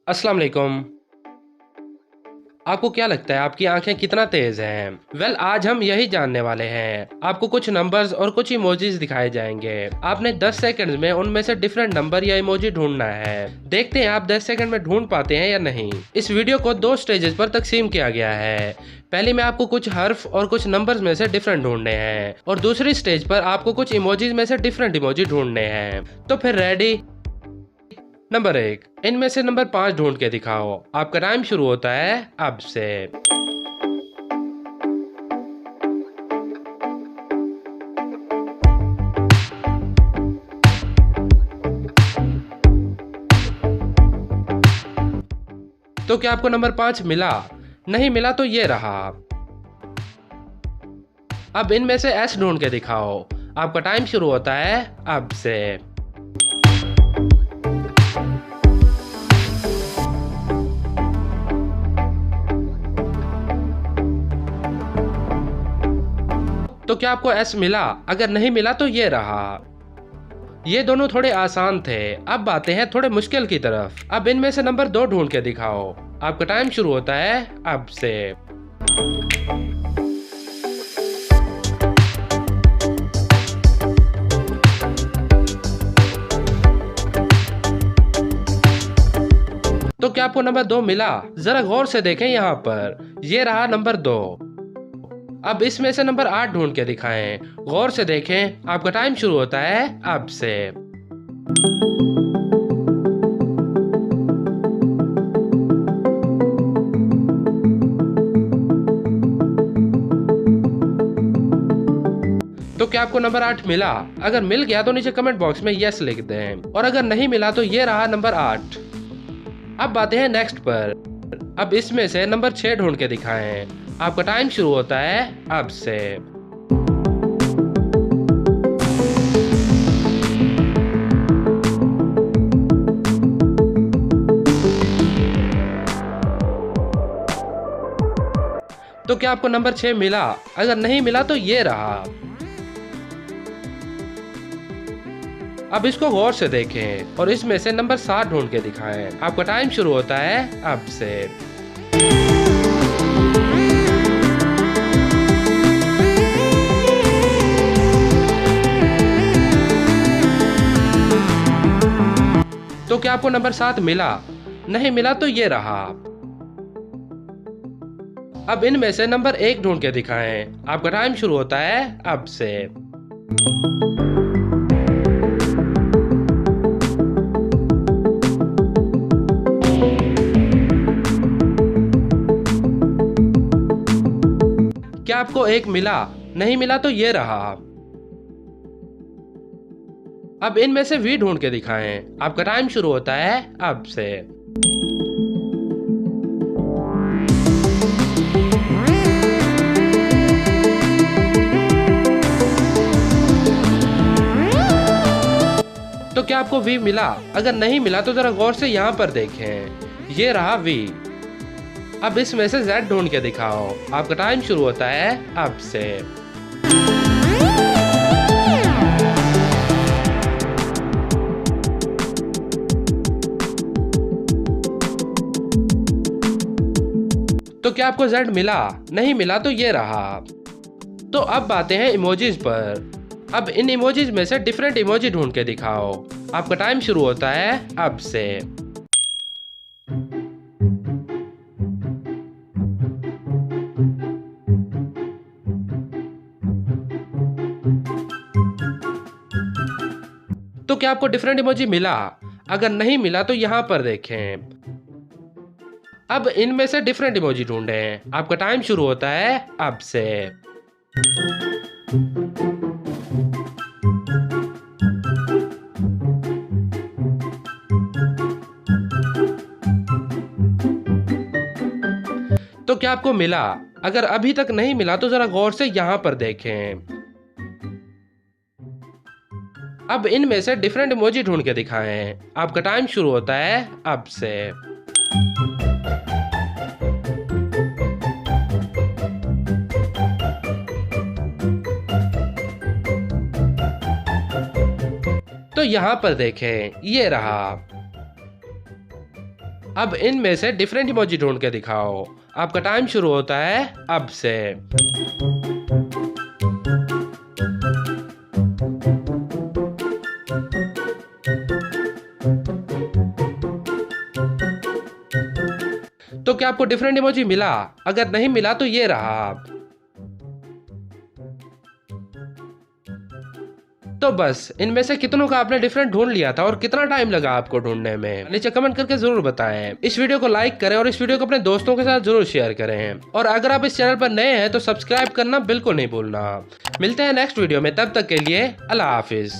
अस्सलाम वालेकुम। आपको क्या लगता है आपकी आंखें कितना तेज हैं? आज हम यही जानने वाले हैं। आपको कुछ नंबर्स और कुछ इमोजीज दिखाए जाएंगे। आपने 10 सेकंड्स में उनमें से डिफरेंट नंबर या इमोजी ढूंढना है। देखते हैं आप 10 सेकंड में ढूंढ पाते हैं या नहीं। इस वीडियो को 2 स्टेजेस पर तकसीम किया गया है। पहले में आपको कुछ हर्फ और कुछ नंबर्स में से डिफरेंट ढूंढने हैं और दूसरी स्टेज पर आपको कुछ इमोजीज में से डिफरेंट इमोजी ढूंढने हैं। तो फिर रेडी? नंबर 1, इनमें से नंबर 5 ढूंढ के दिखाओ। आपका टाइम शुरू होता है अब से। तो क्या आपको नंबर 5 मिला? नहीं मिला तो ये रहा। अब इनमें से एस ढूंढ के दिखाओ। आपका टाइम शुरू होता है अब से। तो क्या आपको एस मिला? अगर नहीं मिला तो ये रहा। ये दोनों थोड़े आसान थे। अब आते हैं थोड़े मुश्किल की तरफ। अब इनमें से नंबर 2 ढूंढ के दिखाओ। आपका टाइम शुरू होता है अब से। तो क्या आपको नंबर 2 मिला? जरा गौर से देखें यहाँ पर। ये रहा नंबर 2। अब इसमें से नंबर 8 ढूंढ के दिखाएं। गौर से देखें। आपका टाइम शुरू होता है अब से। तो क्या आपको नंबर 8 मिला? अगर मिल गया तो नीचे कमेंट बॉक्स में यस लिख दें और अगर नहीं मिला तो ये रहा नंबर 8। अब आते हैं नेक्स्ट पर। अब इसमें से नंबर 6 ढूंढ के दिखाएं। आपका टाइम शुरू होता है अब से। तो क्या आपको नंबर 6 मिला? अगर नहीं मिला तो ये रहा। अब इसको गौर से देखें और इसमें से नंबर 7 ढूंढ के दिखाएं। आपका टाइम शुरू होता है अब से। तो क्या आपको नंबर 7 मिला? नहीं मिला तो ये रहा। अब इनमें से नंबर 1 ढूंढ के दिखाएं। आपका टाइम शुरू होता है अब से। क्या आपको 1 मिला? नहीं मिला तो ये रहा। अब इनमें से वी ढूंढ के दिखाएं। आपका टाइम शुरू होता है अब से। तो क्या आपको वी मिला? अगर नहीं मिला तो जरा गौर से यहाँ पर देखें। ये रहा वी। अब इसमें से Z ढूंढ के दिखाओ। आपका टाइम शुरू होता है अब से। तो क्या आपको Z मिला? नहीं मिला तो ये रहा। तो अब आते हैं इमोजीज पर। अब इन इमोजीज में से डिफरेंट इमोजी ढूंढ के दिखाओ। आपका टाइम शुरू होता है अब से। तो क्या आपको डिफरेंट इमोजी मिला? अगर नहीं मिला तो यहाँ पर देखें। अब इनमें से डिफरेंट इमोजी ढूंढें। आपका टाइम शुरू होता है अब से। तो क्या आपको मिला? अगर अभी तक नहीं मिला तो जरा गौर से यहाँ पर देखें। अब इनमें से डिफरेंट इमोजी ढूंढ के दिखाएं। आपका टाइम शुरू होता है अब से। तो यहाँ पर देखें, ये रहा। अब इनमें से डिफरेंट इमोजी ढूंढ के दिखाओ। आपका टाइम शुरू होता है अब से। तो क्या आपको डिफरेंट इमोजी मिला? अगर नहीं मिला तो ये रहा। तो बस इनमें से कितनों का आपने डिफरेंट ढूंढ लिया था और कितना टाइम लगा आपको ढूंढने में? नीचे कमेंट करके जरूर बताएं। इस वीडियो को लाइक करें और इस वीडियो को अपने दोस्तों के साथ जरूर शेयर करें। और अगर आप इस चैनल पर नए हैं तो सब्सक्राइब करना बिल्कुल नहीं भूलना। मिलते हैं नेक्स्ट वीडियो में, तब तक के लिए अल्लाह हाफिज।